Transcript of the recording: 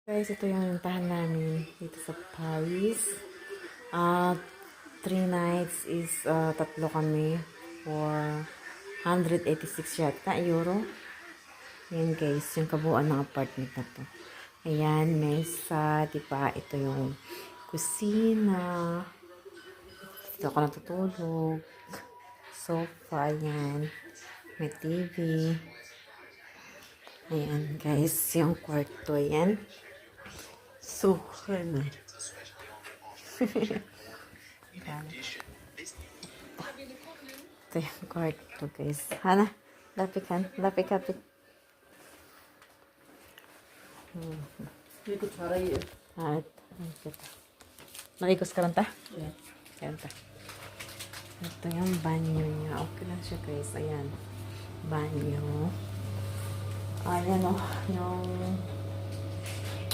Guys, ito yung nantahan namin dito sa Paris. 3 nights is tatlo kami for 186 yata euro. Ayan guys, yung kabuuan ng apartment na to. Ayan, mesa, diba? Ito yung kusina. Dito ako natutulog. Sofa, ayan. May TV. Ayan guys, yung kwarto, ayan. So, ano. Ito yung kwarto guys. Hana, lapit. Ikut saray. At, nalikos ka lang ta? Yeah. Ayan ta. Ito yung banyo niya. Okay lang siya guys. Ayan. Banyo. Ayan o. Yung